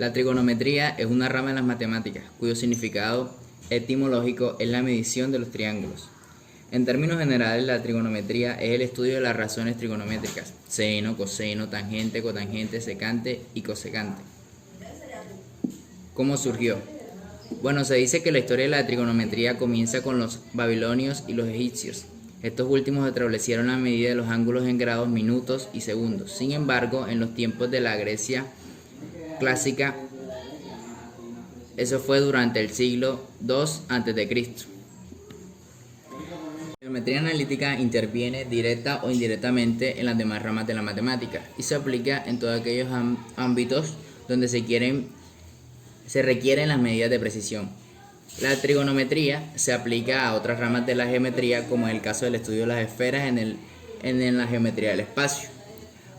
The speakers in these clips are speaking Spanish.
La trigonometría es una rama de las matemáticas cuyo significado etimológico es la medición de los triángulos. En términos generales, la trigonometría es el estudio de las razones trigonométricas: seno, coseno, tangente, cotangente, secante y cosecante. ¿Cómo surgió? Bueno, se dice que la historia de la trigonometría comienza con los babilonios y los egipcios. Estos últimos establecieron la medida de los ángulos en grados, minutos y segundos. Sin embargo, en los tiempos de la Grecia clásica, eso fue durante el siglo II a.C. La geometría analítica interviene directa o indirectamente en las demás ramas de la matemática y se aplica en todos aquellos ámbitos donde se requieren las medidas de precisión. La trigonometría se aplica a otras ramas de la geometría, como en el caso del estudio de las esferas en la geometría del espacio.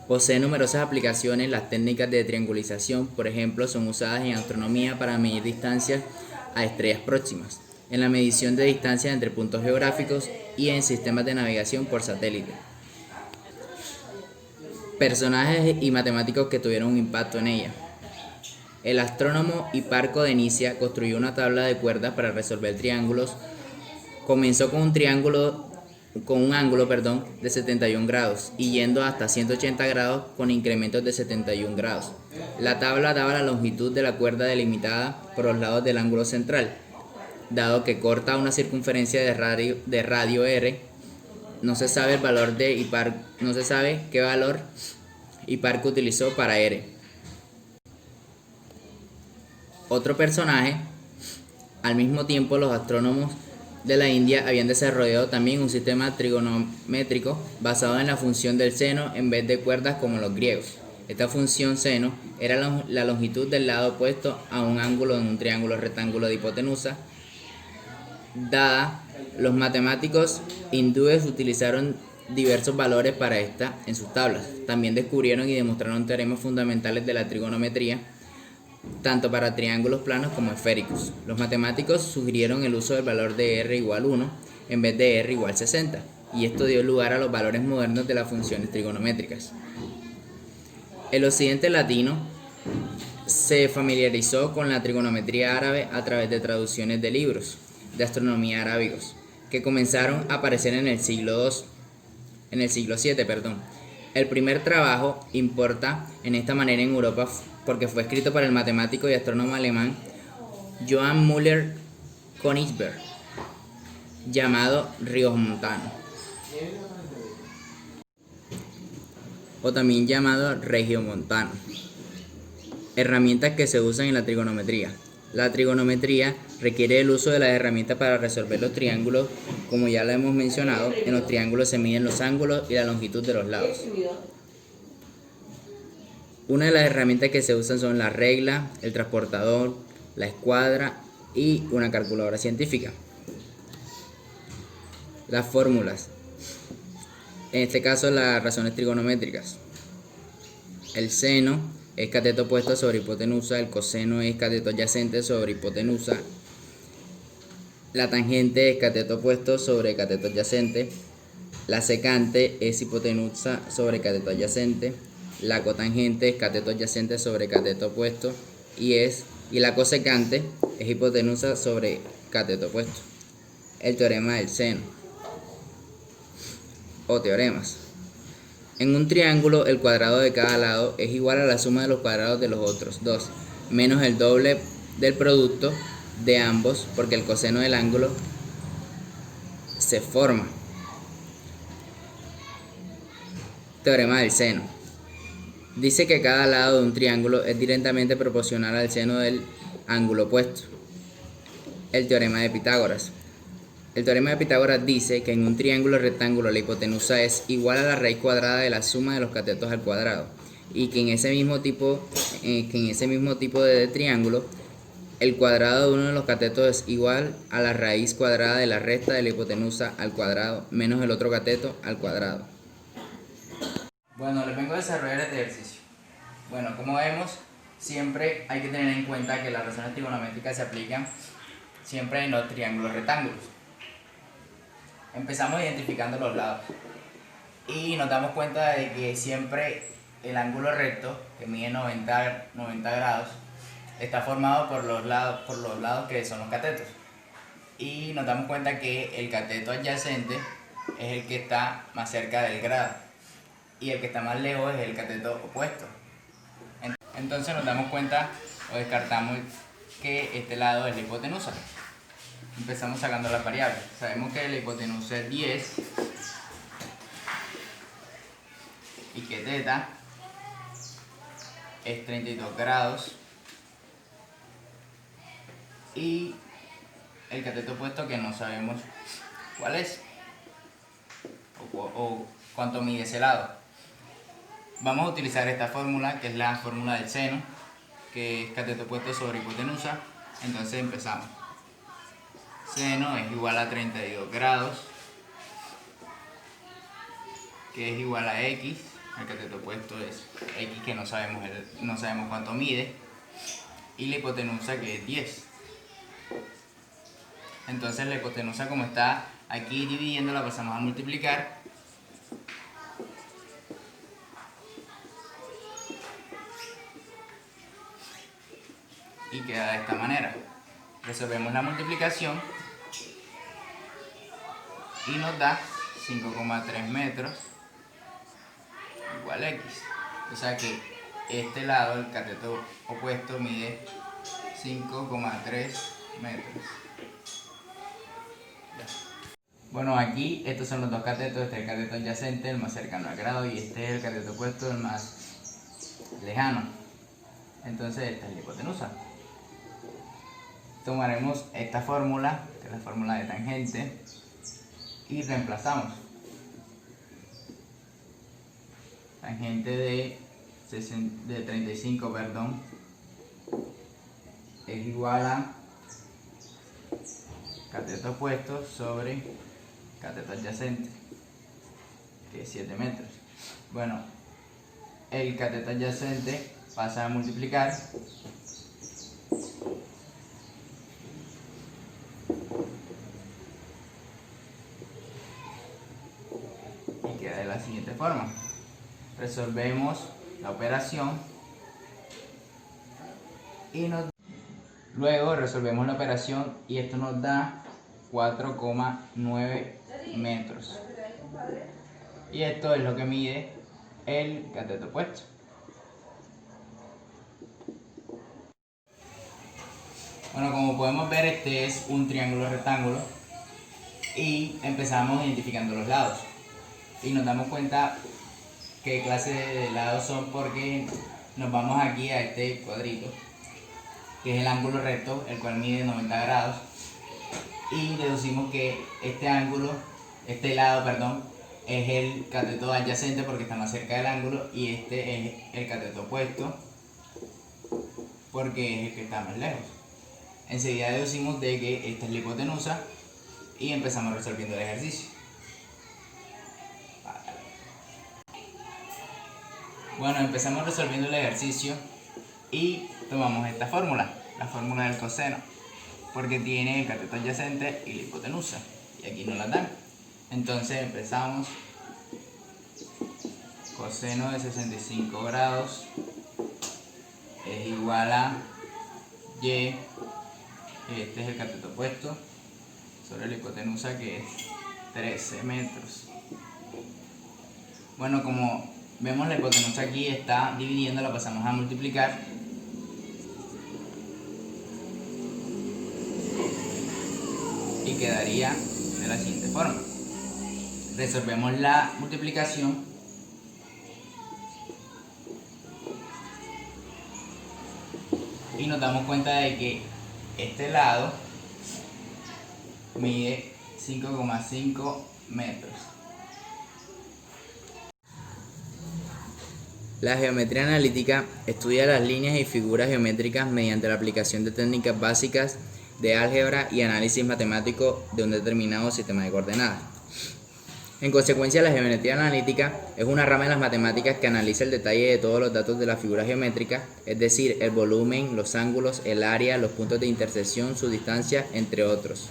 Posee numerosas aplicaciones. Las técnicas de triangulización, por ejemplo, son usadas en astronomía para medir distancias a estrellas próximas, en la medición de distancias entre puntos geográficos y en sistemas de navegación por satélite. Personajes y matemáticos que tuvieron un impacto en ella. El astrónomo Hiparco de Nicea construyó una tabla de cuerdas para resolver triángulos. Comenzó con un ángulo de 71 grados y yendo hasta 180 grados con incrementos de 71 grados. La tabla daba la longitud de la cuerda delimitada por los lados del ángulo central. Dado que corta una circunferencia de radio r, no se sabe qué valor Hiparco utilizó para r. Otro personaje. Al mismo tiempo, los astrónomos de la India habían desarrollado también un sistema trigonométrico basado en la función del seno en vez de cuerdas como los griegos. Esta función seno era la longitud del lado opuesto a un ángulo en un triángulo rectángulo de hipotenusa dada. Los matemáticos hindúes utilizaron diversos valores para esta en sus tablas. También descubrieron y demostraron teoremas fundamentales de la trigonometría, tanto para triángulos planos como esféricos. Los matemáticos sugirieron el uso del valor de r igual 1 en vez de r igual 60, y esto dio lugar a los valores modernos de las funciones trigonométricas. El occidente latino se familiarizó con la trigonometría árabe a través de traducciones de libros de astronomía arábigos, que comenzaron a aparecer en el siglo VII. El primer trabajo importa en esta manera en Europa porque fue escrito por el matemático y astrónomo alemán Johann Müller-Königsberg, llamado Regiomontano, o también llamado Regiomontano. Herramientas que se usan en la trigonometría. La trigonometría requiere el uso de las herramientas para resolver los triángulos. Como ya lo hemos mencionado, en los triángulos se miden los ángulos y la longitud de los lados. Una de las herramientas que se usan son la regla, el transportador, la escuadra y una calculadora científica. Las fórmulas, en este caso las razones trigonométricas. El seno es cateto opuesto sobre hipotenusa, el coseno es cateto adyacente sobre hipotenusa, la tangente es cateto opuesto sobre cateto adyacente, la secante es hipotenusa sobre cateto adyacente, la cotangente es cateto adyacente sobre cateto opuesto y la cosecante es hipotenusa sobre cateto opuesto. El teorema del seno o teoremas. En un triángulo, el cuadrado de cada lado es igual a la suma de los cuadrados de los otros dos, menos el doble del producto de ambos, porque el coseno del ángulo se forma. Teorema del seno. Dice que cada lado de un triángulo es directamente proporcional al seno del ángulo opuesto. El teorema de Pitágoras. El teorema de Pitágoras dice que en un triángulo rectángulo la hipotenusa es igual a la raíz cuadrada de la suma de los catetos al cuadrado, y que en ese mismo tipo de triángulo el cuadrado de uno de los catetos es igual a la raíz cuadrada de la recta de la hipotenusa al cuadrado menos el otro cateto al cuadrado. Bueno, les vengo a desarrollar este ejercicio. Bueno, como vemos, siempre hay que tener en cuenta que las razones trigonométricas se aplican siempre en los triángulos rectángulos. Empezamos identificando los lados y nos damos cuenta de que siempre el ángulo recto, que mide 90 grados, está formado por los lados que son los catetos. Y nos damos cuenta que el cateto adyacente es el que está más cerca del grado y el que está más lejos es el cateto opuesto. Entonces nos damos cuenta o descartamos que este lado es la hipotenusa. Empezamos sacando las variables. Sabemos que la hipotenusa es 10 y que teta es 32 grados y el cateto opuesto que no sabemos cuál es o cuánto mide ese lado. Vamos a utilizar esta fórmula que es la fórmula del seno, que es cateto opuesto sobre hipotenusa. Entonces empezamos. Seno es igual a 32 grados, que es igual a x. El cateto opuesto es x, que no sabemos cuánto mide, y la hipotenusa, que es 10. Entonces la hipotenusa, como está aquí dividiendo, la pasamos a multiplicar. Y queda de esta manera. Resolvemos la multiplicación y nos da 5,3 metros igual a x. O sea que este lado, el cateto opuesto, mide 5,3 metros. Ya. Bueno, aquí estos son los dos catetos. Este es el cateto adyacente, el más cercano al grado, y este es el cateto opuesto, el más lejano. Entonces esta es la hipotenusa. Tomaremos esta fórmula, que es la fórmula de tangente, y reemplazamos. Tangente de 35, perdón, es igual a cateto opuesto sobre cateto adyacente, que es 7 metros. Bueno, el cateto adyacente pasa a multiplicar y queda de la siguiente forma. Resolvemos la operación y luego resolvemos la operación y esto nos da 4,9 metros. Y esto es lo que mide el cateto opuesto. Bueno, como podemos ver, este es un triángulo rectángulo y empezamos identificando los lados. Y nos damos cuenta qué clase de lados son porque nos vamos aquí a este cuadrito, que es el ángulo recto, el cual mide 90 grados. Y deducimos que este lado, es el cateto adyacente porque está más cerca del ángulo, y este es el cateto opuesto porque es el que está más lejos. Enseguida deducimos de que esta es la hipotenusa y empezamos resolviendo el ejercicio. Bueno, empezamos resolviendo el ejercicio y tomamos esta fórmula, la fórmula del coseno, porque tiene el cateto adyacente y la hipotenusa, y aquí nos la dan. Entonces empezamos. Coseno de 65 grados es igual a y, este es el cateto opuesto, sobre la hipotenusa, que es 13 metros. Bueno, como vemos, la hipotenusa aquí está dividiendo, la pasamos a multiplicar. Y quedaría de la siguiente forma. Resolvemos la multiplicación y nos damos cuenta de que este lado mide 5,5 metros. La geometría analítica estudia las líneas y figuras geométricas mediante la aplicación de técnicas básicas de álgebra y análisis matemático de un determinado sistema de coordenadas. En consecuencia, la geometría analítica es una rama de las matemáticas que analiza el detalle de todos los datos de la figura geométrica, es decir, el volumen, los ángulos, el área, los puntos de intersección, su distancia, entre otros.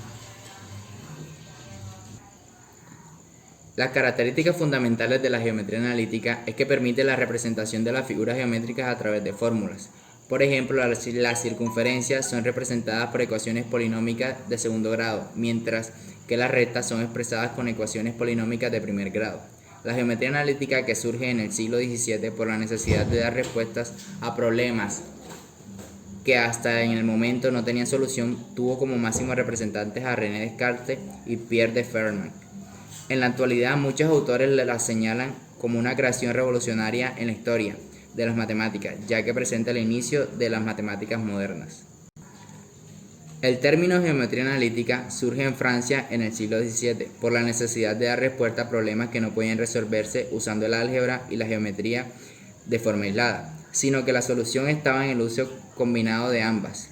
Las características fundamentales de la geometría analítica es que permite la representación de las figuras geométricas a través de fórmulas. Por ejemplo, las circunferencias son representadas por ecuaciones polinómicas de segundo grado, mientras que las rectas son expresadas con ecuaciones polinómicas de primer grado. La geometría analítica, que surge en el siglo XVII por la necesidad de dar respuestas a problemas que hasta en el momento no tenían solución, tuvo como máximos representantes a René Descartes y Pierre de Fermat. En la actualidad, muchos autores la señalan como una creación revolucionaria en la historia de las matemáticas, ya que presenta el inicio de las matemáticas modernas. El término geometría analítica surge en Francia en el siglo XVII por la necesidad de dar respuesta a problemas que no podían resolverse usando el álgebra y la geometría de forma aislada, sino que la solución estaba en el uso combinado de ambas.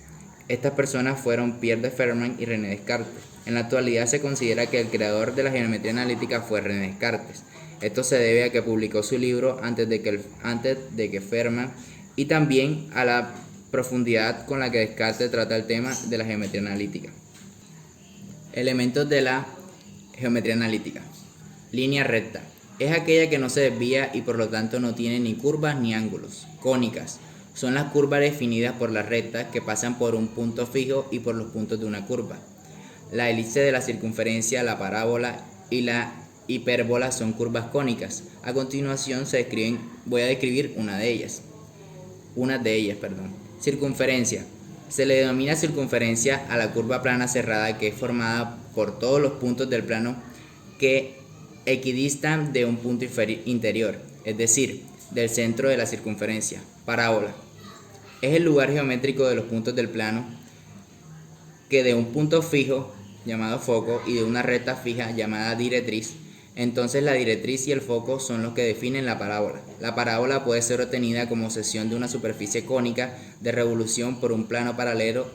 Estas personas fueron Pierre de Fermat y René Descartes. En la actualidad se considera que el creador de la geometría analítica fue René Descartes. Esto se debe a que publicó su libro antes de que Fermat, y también a la profundidad con la que Descartes trata el tema de la geometría analítica. Elementos de la geometría analítica. Línea recta. Es aquella que no se desvía y por lo tanto no tiene ni curvas ni ángulos. Cónicas. Son las curvas definidas por las rectas que pasan por un punto fijo y por los puntos de una curva. La elipse de la circunferencia, la parábola y la hipérbola son curvas cónicas. A continuación voy a describir unas de ellas. Circunferencia. Se le denomina circunferencia a la curva plana cerrada que es formada por todos los puntos del plano que equidistan de un punto interior, es decir, del centro de la circunferencia. Parábola. Es el lugar geométrico de los puntos del plano que de un punto fijo, llamado foco, y de una recta fija, llamada directriz. Entonces la directriz y el foco son los que definen la parábola. La parábola puede ser obtenida como sección de una superficie cónica de revolución por un plano paralelo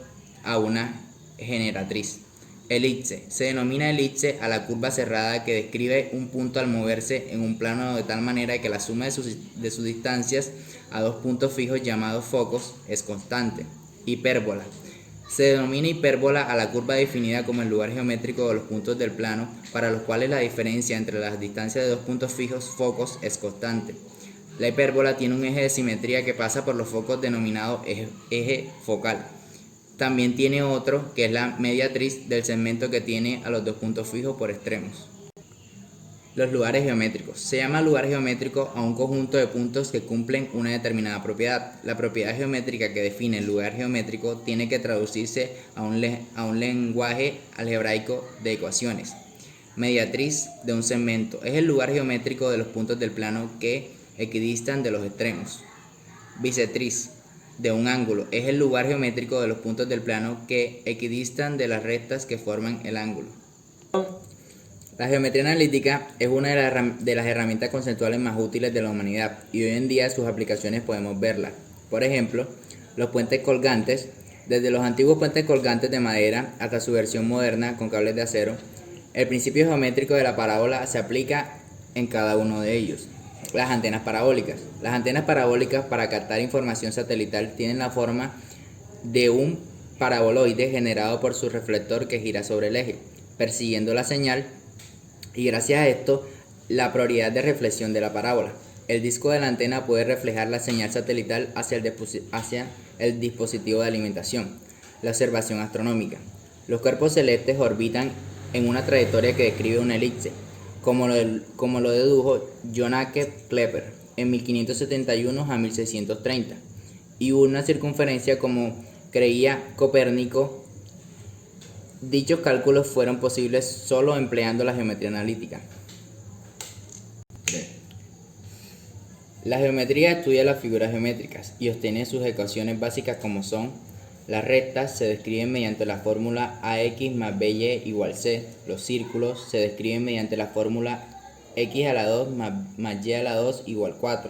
a una generatriz. Elipse. Se denomina elipse a la curva cerrada que describe un punto al moverse en un plano de tal manera que la suma de sus distancias a dos puntos fijos llamados focos es constante. Hipérbola. Se denomina hipérbola a la curva definida como el lugar geométrico de los puntos del plano para los cuales la diferencia entre las distancias de dos puntos fijos focos es constante. La hipérbola tiene un eje de simetría que pasa por los focos denominado eje focal. También tiene otro que es la mediatriz del segmento que tiene a los dos puntos fijos por extremos. Los lugares geométricos. Se llama lugar geométrico a un conjunto de puntos que cumplen una determinada propiedad. La propiedad geométrica que define el lugar geométrico tiene que traducirse a un lenguaje algebraico de ecuaciones. Mediatriz de un segmento. Es el lugar geométrico de los puntos del plano que equidistan de los extremos. Bisectriz de un ángulo. Es el lugar geométrico de los puntos del plano que equidistan de las rectas que forman el ángulo. La geometría analítica es una de las herramientas conceptuales más útiles de la humanidad y hoy en día sus aplicaciones podemos verlas. Por ejemplo, los puentes colgantes, desde los antiguos puentes colgantes de madera hasta su versión moderna con cables de acero. El principio geométrico de la parábola se aplica en cada uno de ellos. Las antenas parabólicas. Las antenas parabólicas para captar información satelital tienen la forma de un paraboloide generado por su reflector que gira sobre el eje, persiguiendo la señal, y gracias a esto, la probabilidad de reflexión de la parábola. El disco de la antena puede reflejar la señal satelital hacia el dispositivo de alimentación. La observación astronómica. Los cuerpos celestes orbitan en una trayectoria que describe una elipse, como lo dedujo Johannes Kepler en 1571 a 1630, y una circunferencia como creía Copérnico. Dichos cálculos fueron posibles solo empleando la geometría analítica. La geometría estudia las figuras geométricas y obtiene sus ecuaciones básicas como son: las rectas se describen mediante la fórmula ax más by igual c. Los círculos se describen mediante la fórmula x a la 2 más y a la 2 igual 4.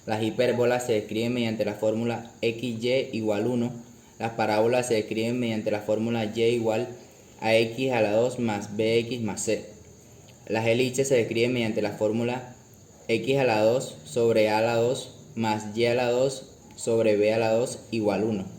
Las hipérbolas se describen mediante la fórmula xy igual 1. Las parábolas se describen mediante la fórmula y igual a x a la 2 más bx más c. Las elipses se describen mediante la fórmula x a la 2 sobre a a la 2 más y a la 2 sobre b a la 2 igual 1.